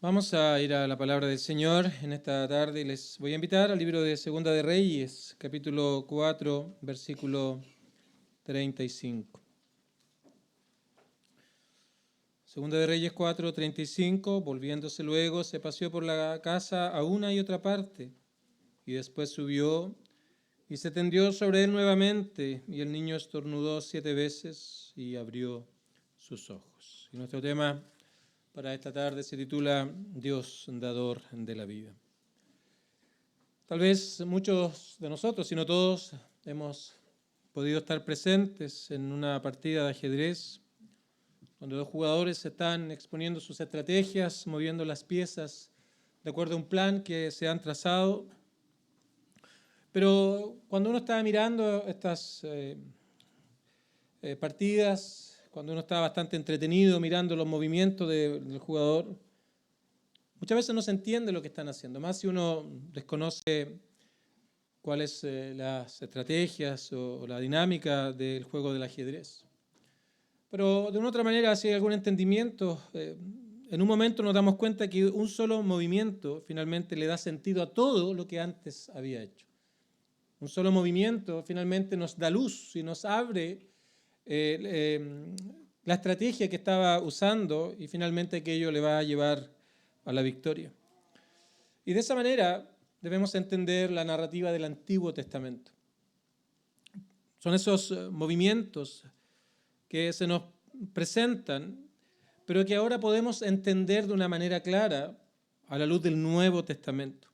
Vamos a ir a la palabra del Señor en esta tarde y les voy a invitar al libro de Segunda de Reyes, capítulo 4, versículo 35. Segunda de Reyes 4, 35, volviéndose luego, se paseó por la casa a una y otra parte, y después subió y se tendió sobre él nuevamente, y el niño estornudó 7 veces y abrió sus ojos. Y nuestro tema para esta tarde se titula Dios, dador de la vida. Tal vez muchos de nosotros, si no todos, hemos podido estar presentes en una partida de ajedrez donde dos jugadores están exponiendo sus estrategias, moviendo las piezas de acuerdo a un plan que se han trazado. Pero cuando uno está mirando estas partidas, cuando uno está bastante entretenido mirando los movimientos del jugador, muchas veces no se entiende lo que están haciendo, más si uno desconoce cuáles las estrategias o la dinámica del juego del ajedrez. Pero de una otra manera, si hay algún entendimiento, en un momento nos damos cuenta que un solo movimiento finalmente le da sentido a todo lo que antes había hecho. Un solo movimiento finalmente nos da luz y nos abre la estrategia que estaba usando y finalmente aquello le va a llevar a la victoria. Y de esa manera debemos entender la narrativa del Antiguo Testamento. Son esos movimientos que se nos presentan, pero que ahora podemos entender de una manera clara a la luz del Nuevo Testamento.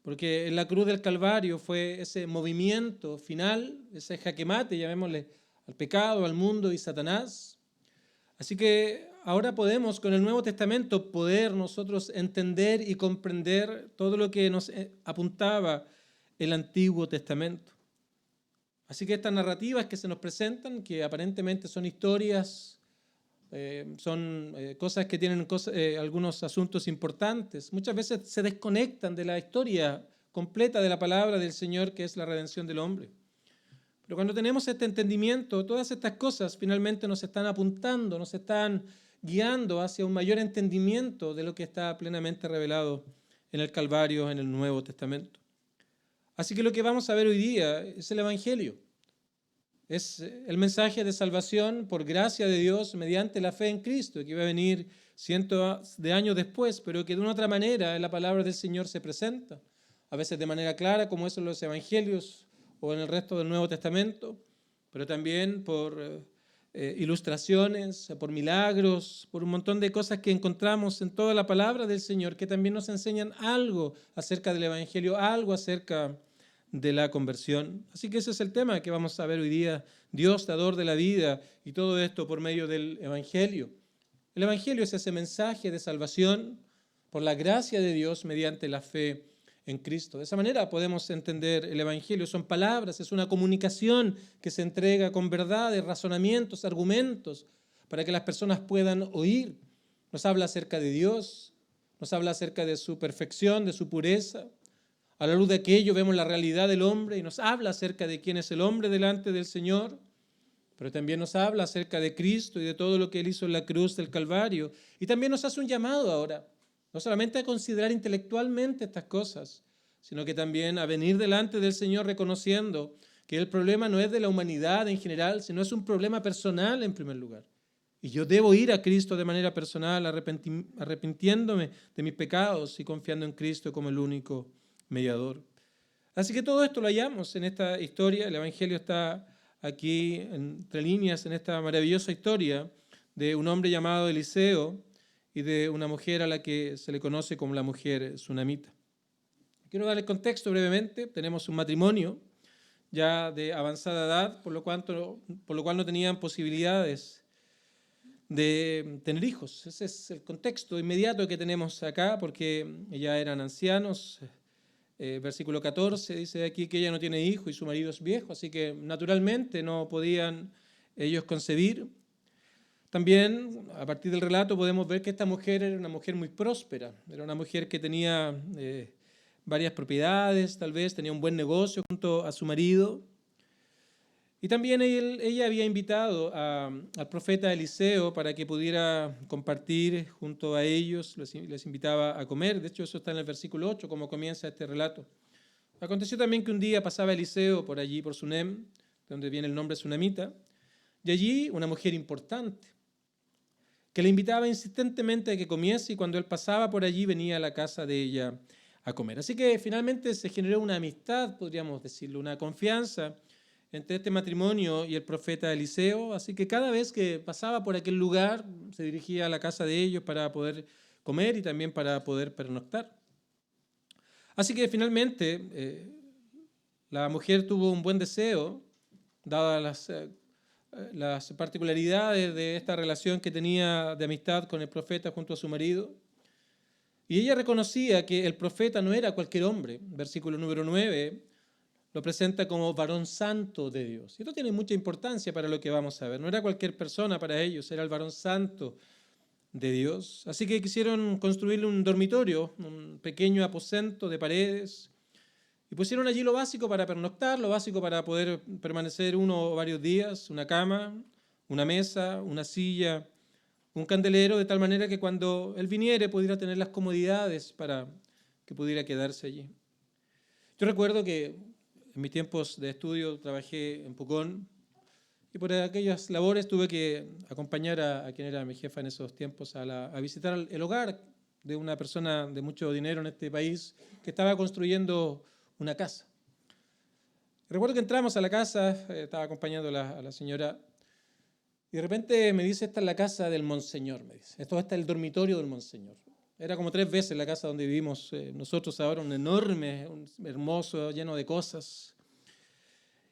Porque en la cruz del Calvario fue ese movimiento final, ese jaque mate, llamémosle, al pecado, al mundo y Satanás. Así que ahora podemos, con el Nuevo Testamento, poder nosotros entender y comprender todo lo que nos apuntaba el Antiguo Testamento. Así que estas narrativas que se nos presentan, que aparentemente son historias, son cosas que tienen algunos asuntos importantes, muchas veces se desconectan de la historia completa de la palabra del Señor, que es la redención del hombre. Pero cuando tenemos este entendimiento, todas estas cosas finalmente nos están apuntando, nos están guiando hacia un mayor entendimiento de lo que está plenamente revelado en el Calvario, en el Nuevo Testamento. Así que lo que vamos a ver hoy día es el Evangelio. Es el mensaje de salvación por gracia de Dios mediante la fe en Cristo, que va a venir cientos de años después, pero que de una otra manera en la palabra del Señor se presenta. A veces de manera clara, como eso en los Evangelios o en el resto del Nuevo Testamento, pero también por ilustraciones, por milagros, por un montón de cosas que encontramos en toda la palabra del Señor, que también nos enseñan algo acerca del Evangelio, algo acerca de la conversión. Así que ese es el tema que vamos a ver hoy día, Dios, dador de la vida, y todo esto por medio del Evangelio. El Evangelio es ese mensaje de salvación por la gracia de Dios mediante la fe en Cristo. De esa manera podemos entender el Evangelio. Son palabras, es una comunicación que se entrega con verdades, razonamientos, argumentos, para que las personas puedan oír. Nos habla acerca de Dios, nos habla acerca de su perfección, de su pureza. A la luz de aquello vemos la realidad del hombre y nos habla acerca de quién es el hombre delante del Señor, pero también nos habla acerca de Cristo y de todo lo que Él hizo en la cruz del Calvario. Y también nos hace un llamado ahora, no solamente a considerar intelectualmente estas cosas, sino que también a venir delante del Señor reconociendo que el problema no es de la humanidad en general, sino es un problema personal en primer lugar. Y yo debo ir a Cristo de manera personal, arrepintiéndome de mis pecados y confiando en Cristo como el único mediador. Así que todo esto lo hallamos en esta historia. El Evangelio está aquí entre líneas en esta maravillosa historia de un hombre llamado Eliseo y de una mujer a la que se le conoce como la mujer sunamita. Quiero darle contexto brevemente. Tenemos un matrimonio ya de avanzada edad, por lo cual no tenían posibilidades de tener hijos. Ese es el contexto inmediato que tenemos acá, porque ya eran ancianos. Versículo 14 dice aquí que ella no tiene hijo y su marido es viejo, así que naturalmente no podían ellos concebir. También, a partir del relato, podemos ver que esta mujer era una mujer muy próspera, era una mujer que tenía varias propiedades, tal vez tenía un buen negocio junto a su marido. Y también ella había invitado al profeta Eliseo para que pudiera compartir junto a ellos, les invitaba a comer. De hecho, eso está en el versículo 8, como comienza este relato. Aconteció también que un día pasaba Eliseo por allí, por Sunem, de donde viene el nombre sunamita, y allí una mujer importante, que le invitaba insistentemente a que comiese, y cuando él pasaba por allí venía a la casa de ella a comer. Así que finalmente se generó una amistad, podríamos decirlo, una confianza entre este matrimonio y el profeta Eliseo, así que cada vez que pasaba por aquel lugar se dirigía a la casa de ellos para poder comer y también para poder pernoctar. Así que finalmente la mujer tuvo un buen deseo, dadas las particularidades de esta relación que tenía de amistad con el profeta junto a su marido. Y ella reconocía que el profeta no era cualquier hombre. Versículo número 9 lo presenta como varón santo de Dios. Y esto tiene mucha importancia para lo que vamos a ver. No era cualquier persona para ellos, era el varón santo de Dios. Así que quisieron construirle un dormitorio, un pequeño aposento de paredes, y pusieron allí lo básico para pernoctar, lo básico para poder permanecer uno o varios días, una cama, una mesa, una silla, un candelero, de tal manera que cuando él viniere pudiera tener las comodidades para que pudiera quedarse allí. Yo recuerdo que en mis tiempos de estudio trabajé en Pucón y por aquellas labores tuve que acompañar a quien era mi jefa en esos tiempos a visitar el hogar de una persona de mucho dinero en este país que estaba construyendo una casa. Recuerdo que entramos a la casa, estaba acompañando a la señora y de repente me dice, esta es la casa del Monseñor, me dice. Esto está el dormitorio del Monseñor. Era como 3 veces la casa donde vivimos nosotros ahora, un enorme, un hermoso, lleno de cosas.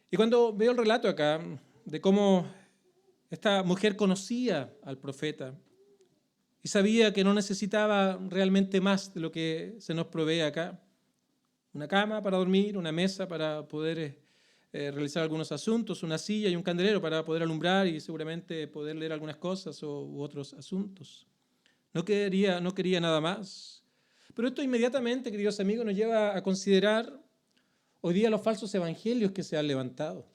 Y cuando veo el relato acá de cómo esta mujer conocía al profeta y sabía que no necesitaba realmente más de lo que se nos provee acá, una cama para dormir, una mesa para poder realizar algunos asuntos, una silla y un candelero para poder alumbrar y seguramente poder leer algunas cosas u otros asuntos. No quería nada más. Pero esto inmediatamente, queridos amigos, nos lleva a considerar hoy día los falsos evangelios que se han levantado,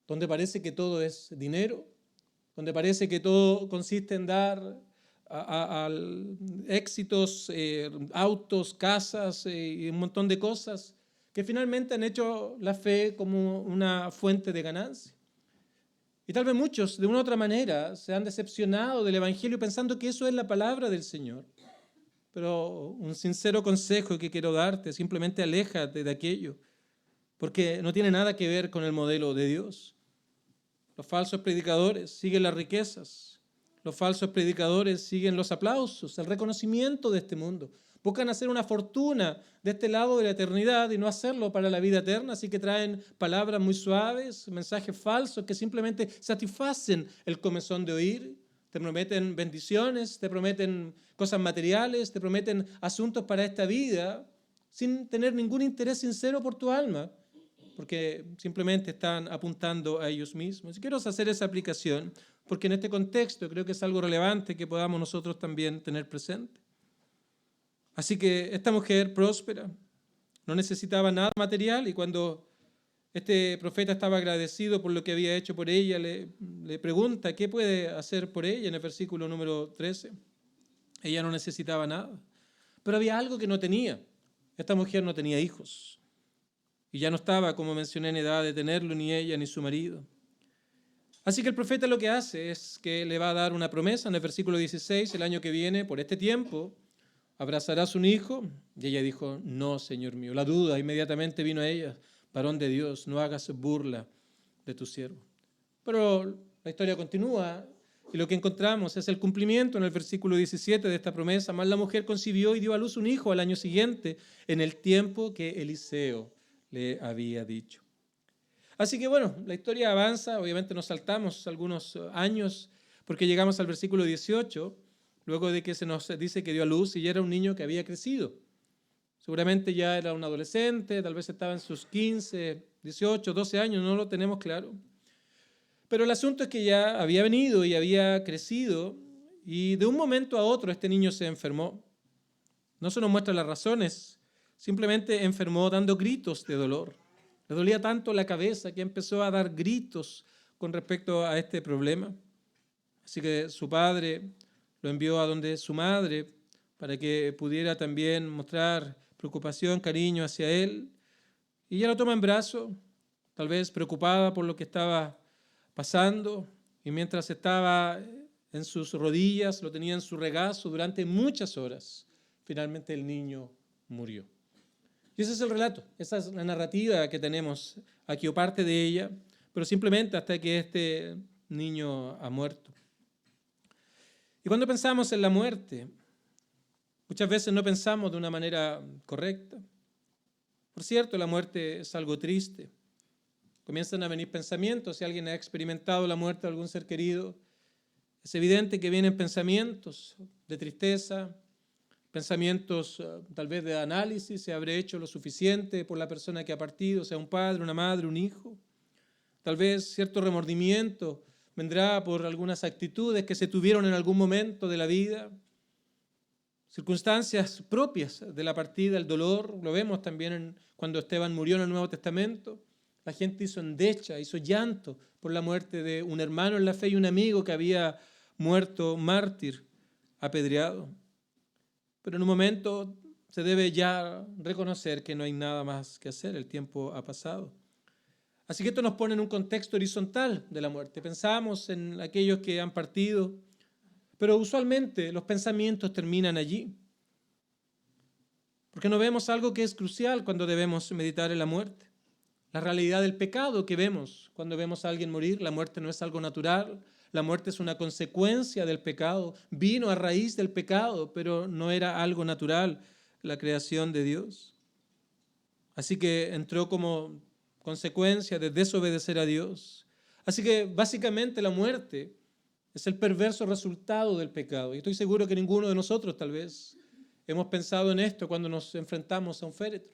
donde parece que todo es dinero, donde parece que todo consiste en dar a éxitos, autos, casas y un montón de cosas que finalmente han hecho la fe como una fuente de ganancia. Y tal vez muchos, de una u otra manera, se han decepcionado del Evangelio pensando que eso es la palabra del Señor. Pero un sincero consejo que quiero darte, simplemente aléjate de aquello, porque no tiene nada que ver con el modelo de Dios. Los falsos predicadores siguen las riquezas, los falsos predicadores siguen los aplausos, el reconocimiento de este mundo. Buscan hacer una fortuna de este lado de la eternidad y no hacerlo para la vida eterna, así que traen palabras muy suaves, mensajes falsos que simplemente satisfacen el comezón de oír. Te prometen bendiciones, te prometen cosas materiales, te prometen asuntos para esta vida sin tener ningún interés sincero por tu alma, porque simplemente están apuntando a ellos mismos. Y quiero hacer esa aplicación porque en este contexto creo que es algo relevante que podamos nosotros también tener presente. Así que esta mujer próspera no necesitaba nada material y cuando este profeta estaba agradecido por lo que había hecho por ella, le pregunta qué puede hacer por ella en el versículo número 13. Ella no necesitaba nada, pero había algo que no tenía. Esta mujer no tenía hijos y ya no estaba, como mencioné, en edad de tenerlo ni ella ni su marido. Así que el profeta lo que hace es que le va a dar una promesa en el versículo 16, el año que viene, por este tiempo, ¿abrazarás un hijo? Y ella dijo, no, Señor mío. La duda inmediatamente vino a ella. Varón de Dios, no hagas burla de tu siervo. Pero la historia continúa y lo que encontramos es el cumplimiento en el versículo 17 de esta promesa. Mas la mujer concibió y dio a luz un hijo al año siguiente, en el tiempo que Eliseo le había dicho. Así que bueno, la historia avanza, obviamente nos saltamos algunos años porque llegamos al versículo 18, luego de que se nos dice que dio a luz y ya era un niño que había crecido. Seguramente ya era un adolescente, tal vez estaba en sus 15, 18, 12 años, no lo tenemos claro. Pero el asunto es que ya había venido y había crecido y de un momento a otro este niño se enfermó. No se nos muestran las razones, simplemente enfermó dando gritos de dolor. Le dolía tanto la cabeza que empezó a dar gritos con respecto a este problema. Así que su padre lo envió a donde su madre para que pudiera también mostrar preocupación, cariño hacia él. Y ella lo toma en brazos, tal vez preocupada por lo que estaba pasando, y mientras estaba en sus rodillas, lo tenía en su regazo durante muchas horas. Finalmente el niño murió. Y ese es el relato, esa es la narrativa que tenemos aquí, o parte de ella, pero simplemente hasta que este niño ha muerto. Y cuando pensamos en la muerte, muchas veces no pensamos de una manera correcta. Por cierto, la muerte es algo triste. Comienzan a venir pensamientos, si alguien ha experimentado la muerte de algún ser querido, es evidente que vienen pensamientos de tristeza, pensamientos tal vez de análisis, se habré hecho lo suficiente por la persona que ha partido, sea un padre, una madre, un hijo. Tal vez cierto remordimiento vendrá por algunas actitudes que se tuvieron en algún momento de la vida, circunstancias propias de la partida, el dolor, lo vemos también cuando Esteban murió en el Nuevo Testamento. La gente hizo endecha, hizo llanto por la muerte de un hermano en la fe y un amigo que había muerto mártir, apedreado. Pero en un momento se debe ya reconocer que no hay nada más que hacer, el tiempo ha pasado. Así que esto nos pone en un contexto horizontal de la muerte. Pensamos en aquellos que han partido, pero usualmente los pensamientos terminan allí. Porque no vemos algo que es crucial cuando debemos meditar en la muerte. La realidad del pecado que vemos cuando vemos a alguien morir. La muerte no es algo natural, la muerte es una consecuencia del pecado. Vino a raíz del pecado, pero no era algo natural, la creación de Dios. Así que entró como consecuencia de desobedecer a Dios. Así que básicamente la muerte es el perverso resultado del pecado. Y estoy seguro que ninguno de nosotros tal vez hemos pensado en esto cuando nos enfrentamos a un féretro.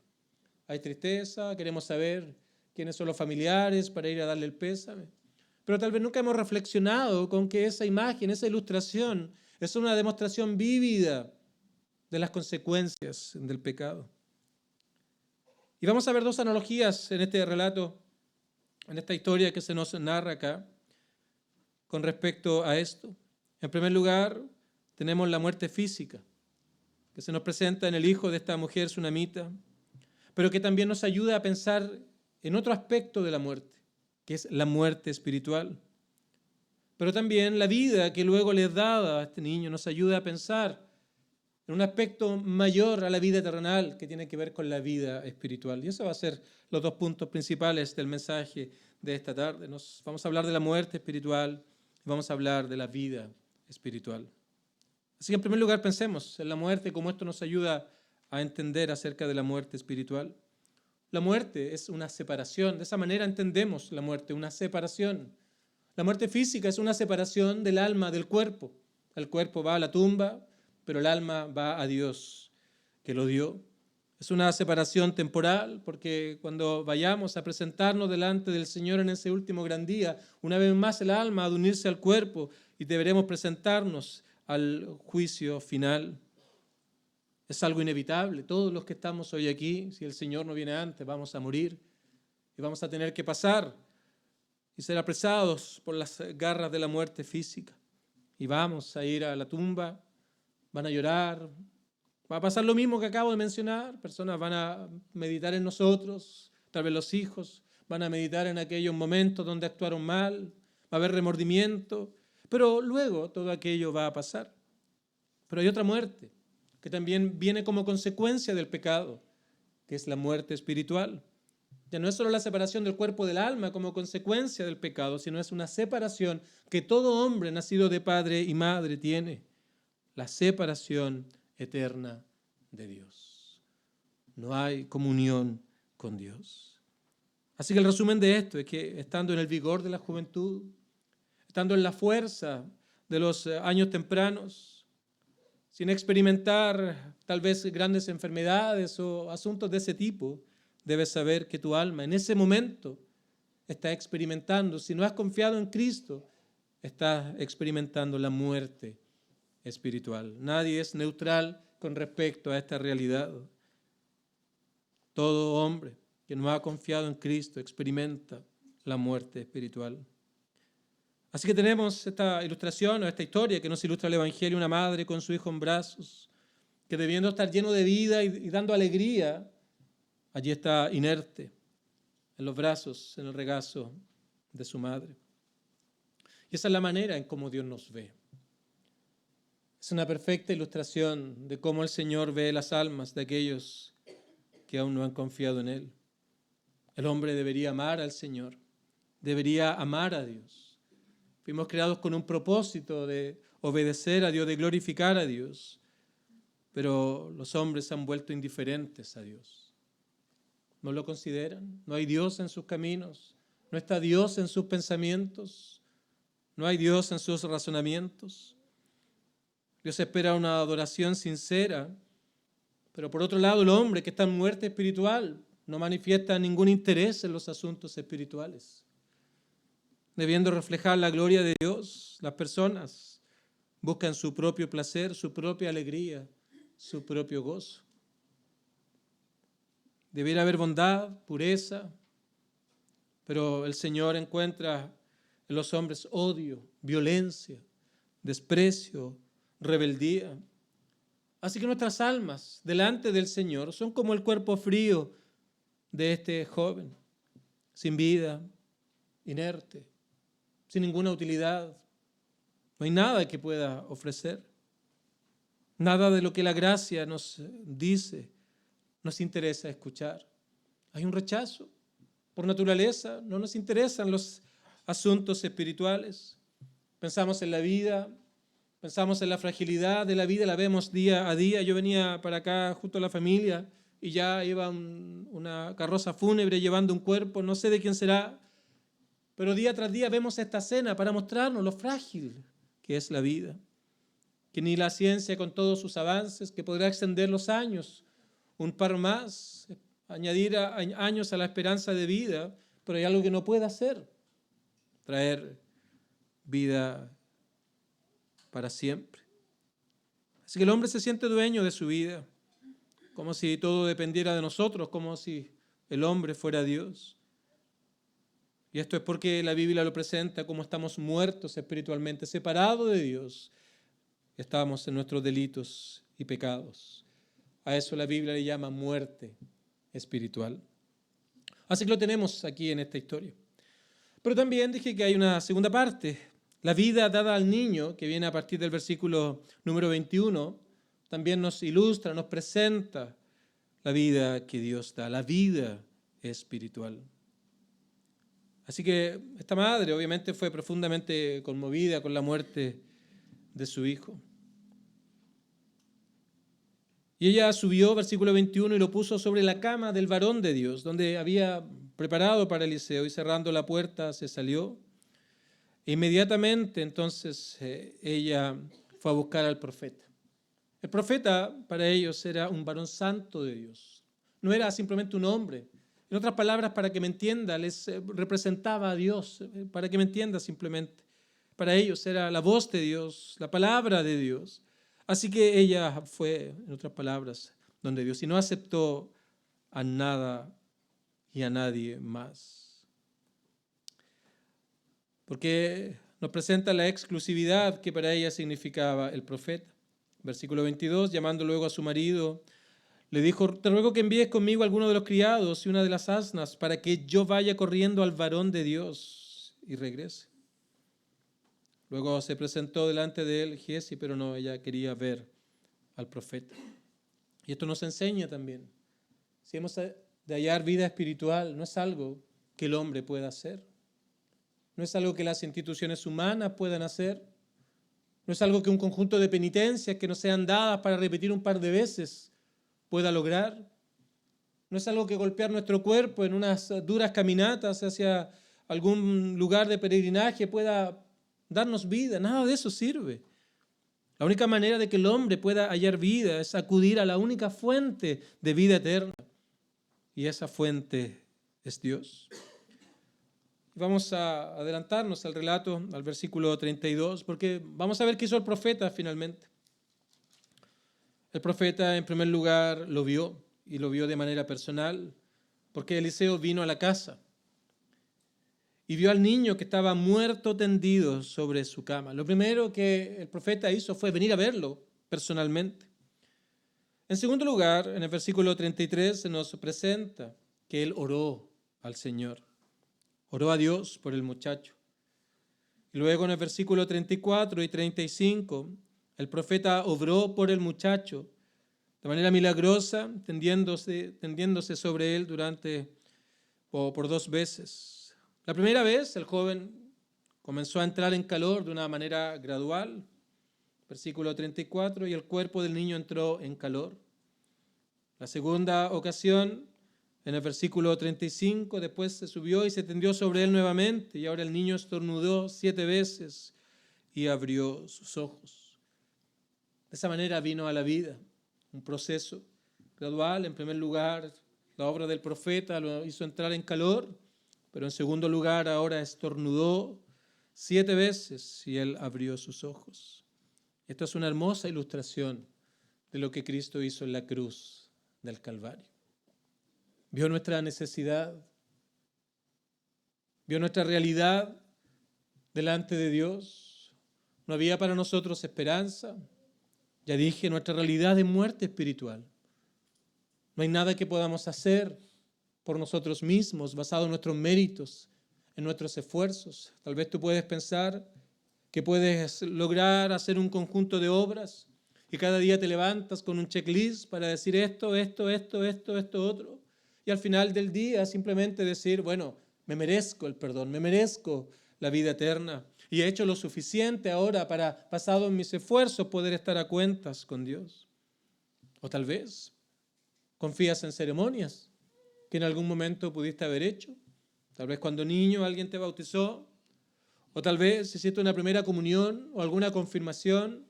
Hay tristeza, queremos saber quiénes son los familiares para ir a darle el pésame. Pero tal vez nunca hemos reflexionado con que esa imagen, esa ilustración, es una demostración vívida de las consecuencias del pecado. Y vamos a ver dos analogías en este relato, en esta historia que se nos narra acá, con respecto a esto. En primer lugar, tenemos la muerte física, que se nos presenta en el hijo de esta mujer sunamita, pero que también nos ayuda a pensar en otro aspecto de la muerte, que es la muerte espiritual. Pero también la vida que luego le es dada a este niño nos ayuda a pensar en un aspecto mayor a la vida terrenal que tiene que ver con la vida espiritual. Y eso va a ser los dos puntos principales del mensaje de esta tarde. Vamos a hablar de la muerte espiritual y vamos a hablar de la vida espiritual. Así que en primer lugar pensemos en la muerte, cómo esto nos ayuda a entender acerca de la muerte espiritual. La muerte es una separación, de esa manera entendemos la muerte, una separación. La muerte física es una separación del alma del cuerpo. El cuerpo va a la tumba, pero el alma va a Dios, que lo dio. Es una separación temporal, porque cuando vayamos a presentarnos delante del Señor en ese último gran día, una vez más el alma ha de unirse al cuerpo y deberemos presentarnos al juicio final. Es algo inevitable. Todos los que estamos hoy aquí, si el Señor no viene antes, vamos a morir y vamos a tener que pasar y ser apresados por las garras de la muerte física. Y vamos a ir a la tumba, van a llorar, va a pasar lo mismo que acabo de mencionar, personas van a meditar en nosotros, tal vez los hijos van a meditar en aquellos momentos donde actuaron mal, va a haber remordimiento, pero luego todo aquello va a pasar. Pero hay otra muerte que también viene como consecuencia del pecado, que es la muerte espiritual. Ya no es solo la separación del cuerpo del alma como consecuencia del pecado, sino es una separación que todo hombre nacido de padre y madre tiene, la separación eterna de Dios. No hay comunión con Dios. Así que el resumen de esto es que estando en el vigor de la juventud, estando en la fuerza de los años tempranos, sin experimentar tal vez grandes enfermedades o asuntos de ese tipo, debes saber que tu alma en ese momento está experimentando, si no has confiado en Cristo, estás experimentando la muerte espiritual. Nadie es neutral con respecto a esta realidad. Todo hombre que no ha confiado en Cristo experimenta la muerte espiritual. Así que tenemos esta ilustración o esta historia que nos ilustra el Evangelio, una madre con su hijo en brazos, que debiendo estar lleno de vida y dando alegría, allí está inerte, en los brazos, en el regazo de su madre. Y esa es la manera en cómo Dios nos ve. Es una perfecta ilustración de cómo el Señor ve las almas de aquellos que aún no han confiado en Él. El hombre debería amar al Señor, debería amar a Dios. Fuimos creados con un propósito de obedecer a Dios, de glorificar a Dios, pero los hombres se han vuelto indiferentes a Dios. No lo consideran, no hay Dios en sus caminos, no está Dios en sus pensamientos, no hay Dios en sus razonamientos. Dios espera una adoración sincera, pero por otro lado el hombre que está en muerte espiritual no manifiesta ningún interés en los asuntos espirituales. Debiendo reflejar la gloria de Dios, las personas buscan su propio placer, su propia alegría, su propio gozo. Debiera haber bondad, pureza, pero el Señor encuentra en los hombres odio, violencia, desprecio, rebeldía. Así que nuestras almas delante del Señor son como el cuerpo frío de este joven, sin vida, inerte, sin ninguna utilidad. No hay nada que pueda ofrecer. Nada de lo que la gracia nos dice nos interesa escuchar. Hay un rechazo. Por naturaleza no nos interesan los asuntos espirituales. Pensamos en la vida, pensamos en la fragilidad de la vida, la vemos día a día. Yo venía para acá junto a la familia y ya iba una carroza fúnebre llevando un cuerpo, no sé de quién será, pero día tras día vemos esta escena para mostrarnos lo frágil que es la vida, que ni la ciencia con todos sus avances, que podrá extender los años, un par más, añadir años a la esperanza de vida, pero hay algo que no puede hacer, traer vida para siempre. Así que el hombre se siente dueño de su vida, como si todo dependiera de nosotros, como si el hombre fuera Dios. Y esto es porque la Biblia lo presenta como estamos muertos espiritualmente, separados de Dios. Estamos en nuestros delitos y pecados. A eso la Biblia le llama muerte espiritual. Así que lo tenemos aquí en esta historia. Pero también dije que hay una segunda parte. La vida dada al niño, que viene a partir del versículo número 21, también nos ilustra, nos presenta la vida que Dios da, la vida espiritual. Así que esta madre obviamente fue profundamente conmovida con la muerte de su hijo. Y ella subió, versículo 21, y lo puso sobre la cama del varón de Dios, donde había preparado para Eliseo, y cerrando la puerta se salió. E inmediatamente entonces ella fue a buscar al profeta. El profeta para ellos era un varón santo de Dios. No era simplemente un hombre. En otras palabras, para que me entienda, les representaba a Dios. Para que me entienda simplemente. Para ellos era la voz de Dios, la palabra de Dios. Así que ella fue, en otras palabras, donde Dios, y no aceptó a nada y a nadie más. Porque nos presenta la exclusividad que para ella significaba el profeta. Versículo 22, llamando luego a su marido, le dijo: te ruego que envíes conmigo a alguno de los criados y una de las asnas para que yo vaya corriendo al varón de Dios y regrese. Luego se presentó delante de él Giezi, pero no, ella quería ver al profeta. Y esto nos enseña también. Si hemos de hallar vida espiritual, no es algo que el hombre pueda hacer. No es algo que las instituciones humanas puedan hacer. No es algo que un conjunto de penitencias que nos sean dadas para repetir un par de veces pueda lograr. No es algo que golpear nuestro cuerpo en unas duras caminatas hacia algún lugar de peregrinaje pueda darnos vida. Nada de eso sirve. La única manera de que el hombre pueda hallar vida es acudir a la única fuente de vida eterna. Y esa fuente es Dios. Vamos a adelantarnos al relato, al versículo 32, porque vamos a ver qué hizo el profeta finalmente. El profeta, en primer lugar, lo vio, y lo vio de manera personal. porque Eliseo vino a la casa y vio al niño que estaba muerto tendido sobre su cama. Lo primero que el profeta hizo fue venir a verlo personalmente. En segundo lugar, en el versículo 33 se nos presenta que él oró al Señor. Oró a Dios por el muchacho. Y luego en el versículo 34 y 35, el profeta obró por el muchacho de manera milagrosa, tendiéndose sobre él por 2 veces. La primera vez el joven comenzó a entrar en calor de una manera gradual, versículo 34, y el cuerpo del niño entró en calor. La segunda ocasión, en el versículo 35, después se subió y se tendió sobre él nuevamente, y ahora el niño estornudó 7 veces y abrió sus ojos. De esa manera vino a la vida, un proceso gradual. En primer lugar, la obra del profeta lo hizo entrar en calor, pero en segundo lugar ahora estornudó 7 veces y él abrió sus ojos. Esto es una hermosa ilustración de lo que Cristo hizo en la cruz del Calvario. Vio nuestra necesidad, vio nuestra realidad delante de Dios. No había para nosotros esperanza. Ya dije, nuestra realidad es muerte espiritual. No hay nada que podamos hacer por nosotros mismos, basado en nuestros méritos, en nuestros esfuerzos. Tal vez tú puedes pensar que puedes lograr hacer un conjunto de obras y cada día te levantas con un checklist para decir esto, otro. Y al final del día simplemente decir, bueno, me merezco el perdón, me merezco la vida eterna. Y he hecho lo suficiente ahora para, basado en mis esfuerzos, poder estar a cuentas con Dios. O tal vez confías en ceremonias que en algún momento pudiste haber hecho. Tal vez cuando niño alguien te bautizó, o tal vez hiciste una primera comunión o alguna confirmación,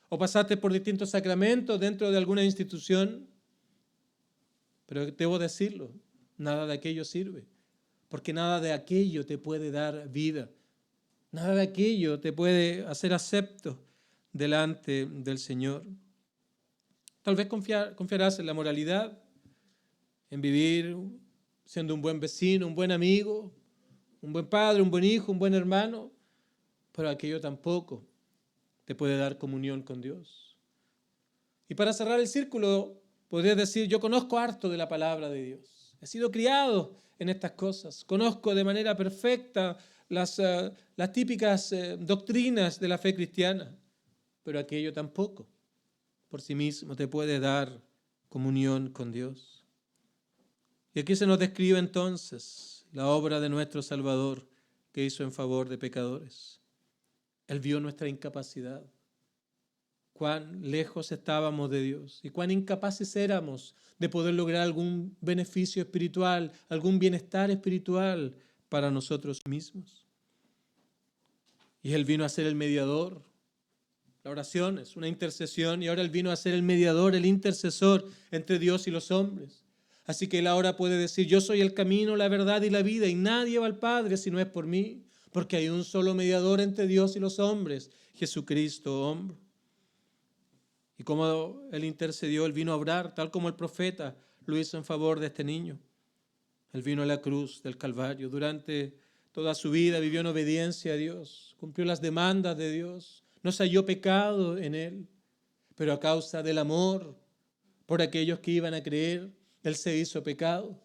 o pasaste por distintos sacramentos dentro de alguna institución. Pero debo decirlo, nada de aquello sirve, porque nada de aquello te puede dar vida. Nada de aquello te puede hacer acepto delante del Señor. Tal vez confiarás en la moralidad, en vivir siendo un buen vecino, un buen amigo, un buen padre, un buen hijo, un buen hermano, pero aquello tampoco te puede dar comunión con Dios. Y para cerrar el círculo, podrías decir, yo conozco harto de la palabra de Dios. He sido criado en estas cosas. Conozco de manera perfecta las típicas doctrinas de la fe cristiana, pero aquello tampoco por sí mismo te puede dar comunión con Dios. Y aquí se nos describe entonces la obra de nuestro Salvador que hizo en favor de pecadores. Él vio nuestra incapacidad, cuán lejos estábamos de Dios y cuán incapaces éramos de poder lograr algún beneficio espiritual, algún bienestar espiritual para nosotros mismos. Y Él vino a ser el mediador. La oración es una intercesión y ahora Él vino a ser el mediador, el intercesor entre Dios y los hombres. Así que Él ahora puede decir, yo soy el camino, la verdad y la vida y nadie va al Padre si no es por mí, porque hay un solo mediador entre Dios y los hombres, Jesucristo, hombre. Y como Él intercedió, Él vino a obrar, tal como el profeta lo hizo en favor de este niño. Él vino a la cruz del Calvario. Durante toda su vida vivió en obediencia a Dios, cumplió las demandas de Dios, no se halló pecado en Él, pero a causa del amor por aquellos que iban a creer, Él se hizo pecado.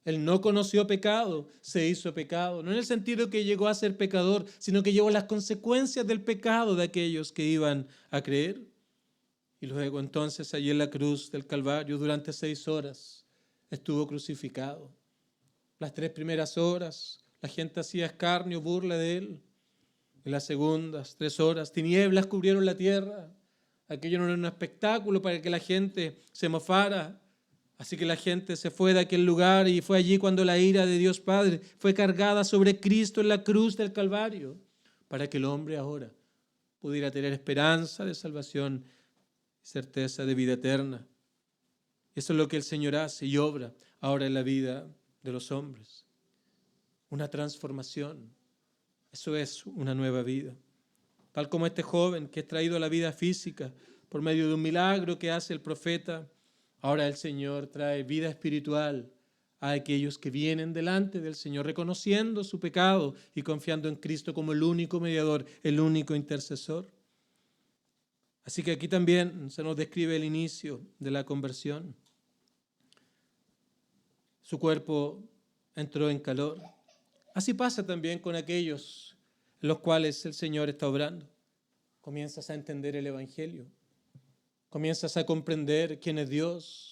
Él no conoció pecado, se hizo pecado. No en el sentido que llegó a ser pecador, sino que llevó las consecuencias del pecado de aquellos que iban a creer. Y luego entonces allí en la cruz del Calvario durante 6 horas estuvo crucificado. Las 3 primeras horas la gente hacía escarnio, burla de Él. En las segundas 3 horas tinieblas cubrieron la tierra. Aquello no era un espectáculo para que la gente se mofara. Así que la gente se fue de aquel lugar y fue allí cuando la ira de Dios Padre fue cargada sobre Cristo en la cruz del Calvario, para que el hombre ahora pudiera tener esperanza de salvación y certeza de vida eterna. Eso es lo que el Señor hace y obra ahora en la vida de los hombres. Una transformación. Eso es una nueva vida. Tal como este joven que es traído a la vida física por medio de un milagro que hace el profeta, ahora el Señor trae vida espiritual a aquellos que vienen delante del Señor, reconociendo su pecado y confiando en Cristo como el único mediador, el único intercesor. Así que aquí también se nos describe el inicio de la conversión. Su cuerpo entró en calor. Así pasa también con aquellos en los cuales el Señor está obrando. Comienzas a entender el Evangelio. Comienzas a comprender quién es Dios.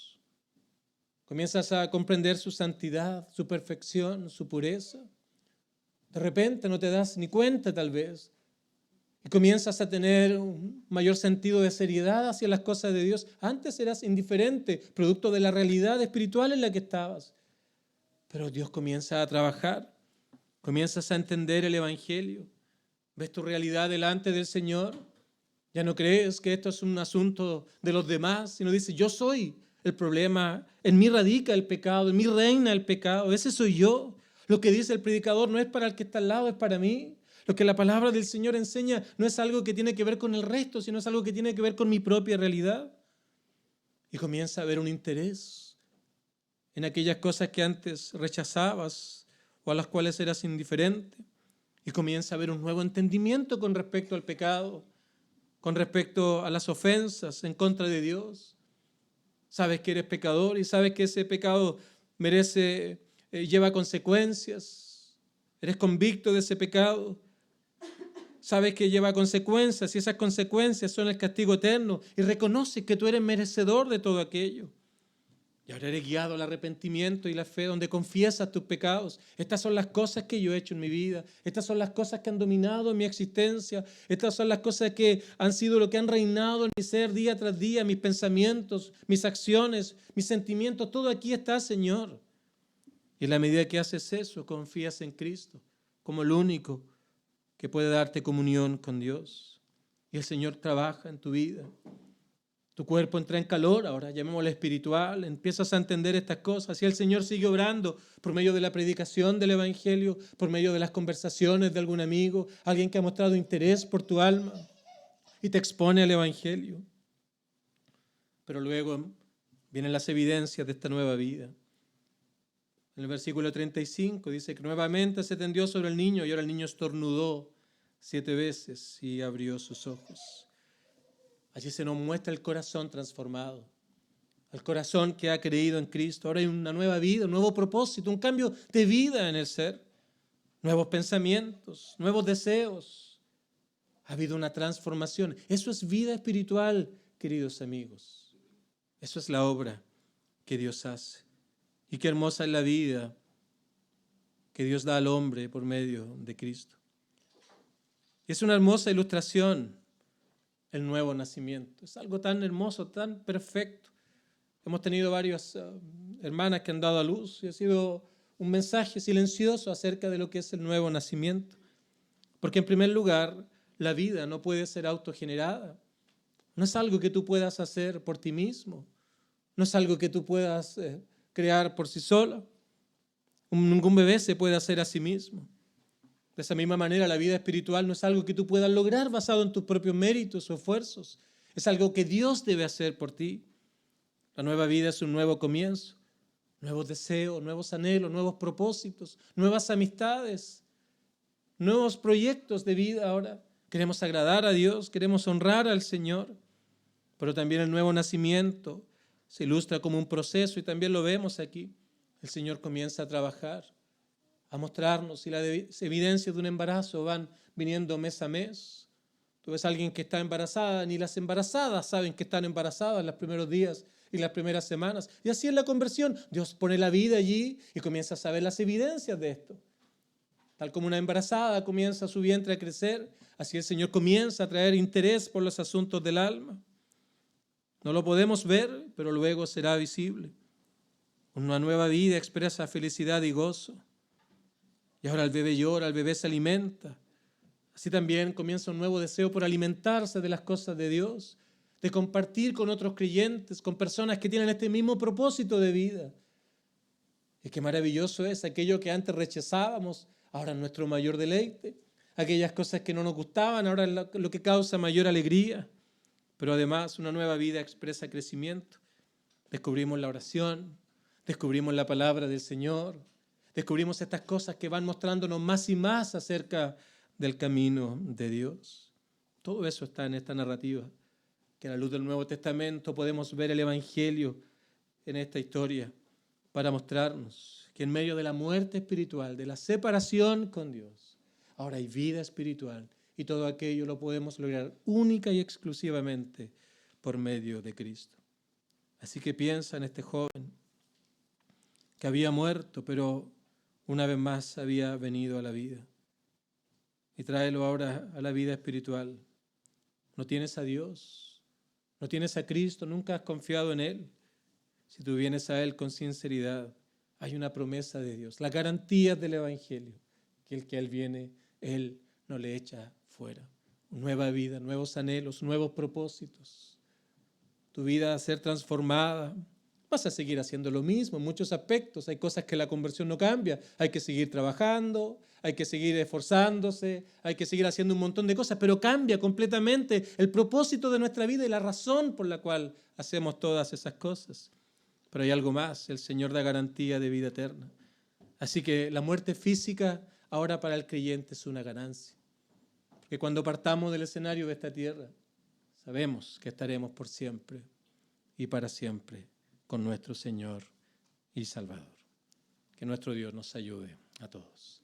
Comienzas a comprender su santidad, su perfección, su pureza. De repente no te das ni cuenta tal vez. Y comienzas a tener un mayor sentido de seriedad hacia las cosas de Dios. Antes eras indiferente, producto de la realidad espiritual en la que estabas. Pero Dios comienza a trabajar. Comienzas a entender el Evangelio. Ves tu realidad delante del Señor. Ya no crees que esto es un asunto de los demás, sino dices, yo soy el problema. En mí radica el pecado, en mí reina el pecado. Ese soy yo. Lo que dice el predicador no es para el que está al lado, es para mí. Lo que la palabra del Señor enseña no es algo que tiene que ver con el resto, sino es algo que tiene que ver con mi propia realidad. Y comienza a haber un interés en aquellas cosas que antes rechazabas o a las cuales eras indiferente. Y comienza a haber un nuevo entendimiento con respecto al pecado, con respecto a las ofensas en contra de Dios. Sabes que eres pecador y sabes que ese pecado lleva consecuencias. Eres convicto de ese pecado. Sabes que lleva consecuencias y esas consecuencias son el castigo eterno y reconoces que tú eres merecedor de todo aquello. Y ahora eres guiado al arrepentimiento y la fe donde confiesas tus pecados. Estas son las cosas que yo he hecho en mi vida. Estas son las cosas que han dominado en mi existencia. Estas son las cosas que han sido lo que han reinado en mi ser día tras día, mis pensamientos, mis acciones, mis sentimientos. Todo aquí está, Señor. Y en la medida que haces eso, confías en Cristo como el único que puede darte comunión con Dios. Y el Señor trabaja en tu vida. Tu cuerpo entra en calor, ahora llamémoslo espiritual, empiezas a entender estas cosas y el Señor sigue obrando por medio de la predicación del Evangelio, por medio de las conversaciones de algún amigo, alguien que ha mostrado interés por tu alma y te expone al Evangelio. Pero luego vienen las evidencias de esta nueva vida. En el versículo 35 dice que nuevamente se tendió sobre el niño y ahora el niño estornudó 7 veces y abrió sus ojos. Allí se nos muestra el corazón transformado, el corazón que ha creído en Cristo. Ahora hay una nueva vida, un nuevo propósito, un cambio de vida en el ser, nuevos pensamientos, nuevos deseos. Ha habido una transformación. Eso es vida espiritual, queridos amigos. Eso es la obra que Dios hace. Y qué hermosa es la vida que Dios da al hombre por medio de Cristo. Y es una hermosa ilustración el nuevo nacimiento. Es algo tan hermoso, tan perfecto. Hemos tenido varias hermanas que han dado a luz y ha sido un mensaje silencioso acerca de lo que es el nuevo nacimiento. Porque en primer lugar, la vida no puede ser autogenerada. No es algo que tú puedas hacer por ti mismo. No es algo que tú puedas crear por sí sola. Ningún bebé se puede hacer a sí mismo. De esa misma manera, la vida espiritual no es algo que tú puedas lograr basado en tus propios méritos o esfuerzos. Es algo que Dios debe hacer por ti. La nueva vida es un nuevo comienzo, nuevos deseos, nuevos anhelos, nuevos propósitos, nuevas amistades, nuevos proyectos de vida ahora. Queremos agradar a Dios, queremos honrar al Señor, pero también el nuevo nacimiento se ilustra como un proceso y también lo vemos aquí. El Señor comienza a trabajar, a mostrarnos y las evidencias de un embarazo van viniendo mes a mes. Tú ves a alguien que está embarazada, ni las embarazadas saben que están embarazadas en los primeros días y las primeras semanas. Y así es la conversión. Dios pone la vida allí y comienza a saber las evidencias de esto. Tal como una embarazada comienza su vientre a crecer, así el Señor comienza a traer interés por los asuntos del alma. No lo podemos ver, pero luego será visible. Una nueva vida expresa felicidad y gozo. Y ahora el bebé llora, el bebé se alimenta. Así también comienza un nuevo deseo por alimentarse de las cosas de Dios, de compartir con otros creyentes, con personas que tienen este mismo propósito de vida. Y qué maravilloso es aquello que antes rechazábamos, ahora es nuestro mayor deleite. Aquellas cosas que no nos gustaban, ahora es lo que causa mayor alegría. Pero además una nueva vida expresa crecimiento. Descubrimos la oración, descubrimos la palabra del Señor, descubrimos estas cosas que van mostrándonos más y más acerca del camino de Dios. Todo eso está en esta narrativa, que a la luz del Nuevo Testamento podemos ver el Evangelio en esta historia para mostrarnos que en medio de la muerte espiritual, de la separación con Dios, ahora hay vida espiritual y todo aquello lo podemos lograr única y exclusivamente por medio de Cristo. Así que piensa en este joven que había muerto, pero una vez más había venido a la vida. Y tráelo ahora a la vida espiritual. No tienes a Dios, no tienes a Cristo, nunca has confiado en Él. Si tú vienes a Él con sinceridad, hay una promesa de Dios, la garantía del Evangelio, que el que a Él viene, Él no le echa fuera. Nueva vida, nuevos anhelos, nuevos propósitos. Tu vida va a ser transformada. Vas a seguir haciendo lo mismo en muchos aspectos. Hay cosas que la conversión no cambia. Hay que seguir trabajando, hay que seguir esforzándose, hay que seguir haciendo un montón de cosas, pero cambia completamente el propósito de nuestra vida y la razón por la cual hacemos todas esas cosas. Pero hay algo más, el Señor da garantía de vida eterna. Así que la muerte física ahora para el creyente es una ganancia. Porque cuando partamos del escenario de esta tierra, sabemos que estaremos por siempre y para siempre con nuestro Señor y Salvador. Que nuestro Dios nos ayude a todos.